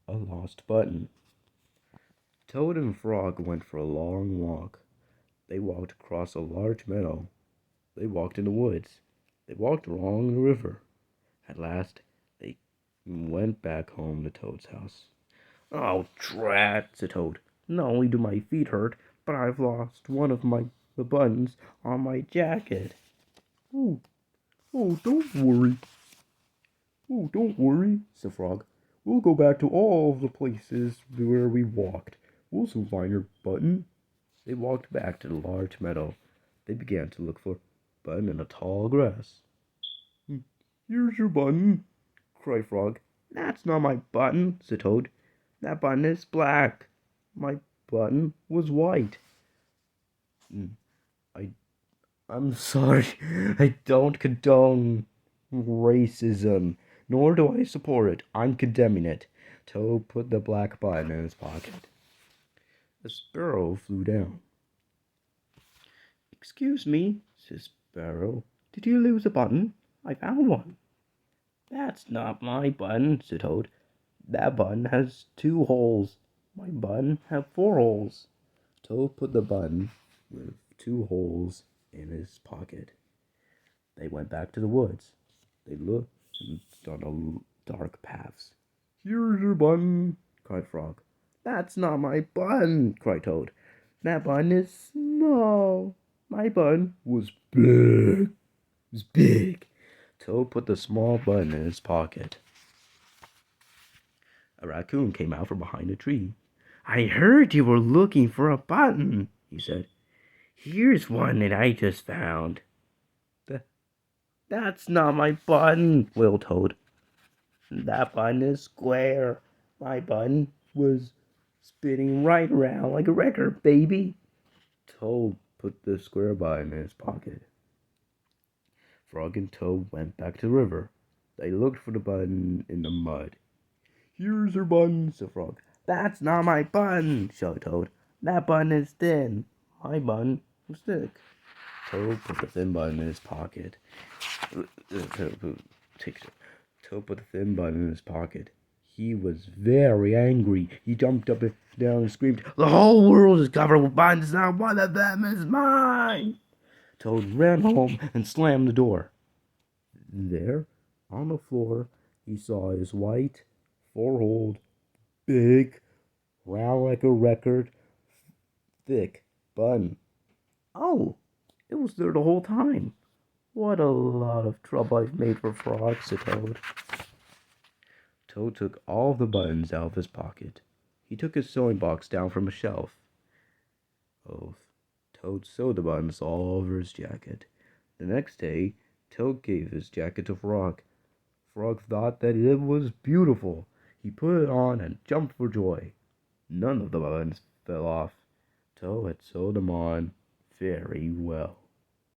A lost button. Toad and Frog went for a long walk. They walked across a large meadow. They walked in the woods. They walked along the river. At last, they went back home to Toad's house. "Oh, drat!" said Toad. "Not only do my feet hurt, but I've lost one of the buttons on my jacket." "Oh, oh, don't worry," said Frog. "We'll go back to all the places where we walked. We'll soon find your button." They walked back to the large meadow. They began to look for Button in the tall grass. "Here's your button," cried Frog. "That's not my button," said Toad. "That button is black. My button was white." "Mm, I, I'm sorry. I don't condone racism, nor do I support it. I'm condemning it." Toad put the black button in his pocket. A sparrow flew down. "Excuse me," said Sparrow. "Did you lose a button? I found one." "That's not my button," said Toad. "That button has 2 holes. My button has 4 holes." Toad put the button with 2 holes in his pocket. They went back to the woods. They looked on the dark paths. "Here's your button," cried Frog. "That's not my button," cried Toad. "That button is small. My button was big. It was big." Toad put the small button in his pocket. A raccoon came out from behind a tree. "I heard you were looking for a button," he said. "Here's one that I just found." "That's not my button," wailed Toad. "That button is square. My button was spinning right around like a record, baby." Toad put the square button in his pocket. Frog and Toad went back to the river. They looked for the button in the mud. "Here's your button," said Frog. "That's not my button," shouted Toad. "That button is thin. My button was thick." Toad put the thin button in his pocket. Toad put the thin button in his pocket. He was very angry. He jumped up and down and screamed, "The whole world is covered with buttons. Not one of them is mine." Toad ran home and slammed the door. There, on the floor, he saw his white, 4-holed, big, round like a record, thick button. "Oh, it was there the whole time. What a lot of trouble I've made for Frog," said Toad. Toad took all the buttons out of his pocket. He took his sewing box down from a shelf. Oh, Toad sewed the buttons all over his jacket. The next day, Toad gave his jacket to Frog. Frog thought that it was beautiful. He put it on and jumped for joy. None of the buttons fell off. Toad had sewed them on very well.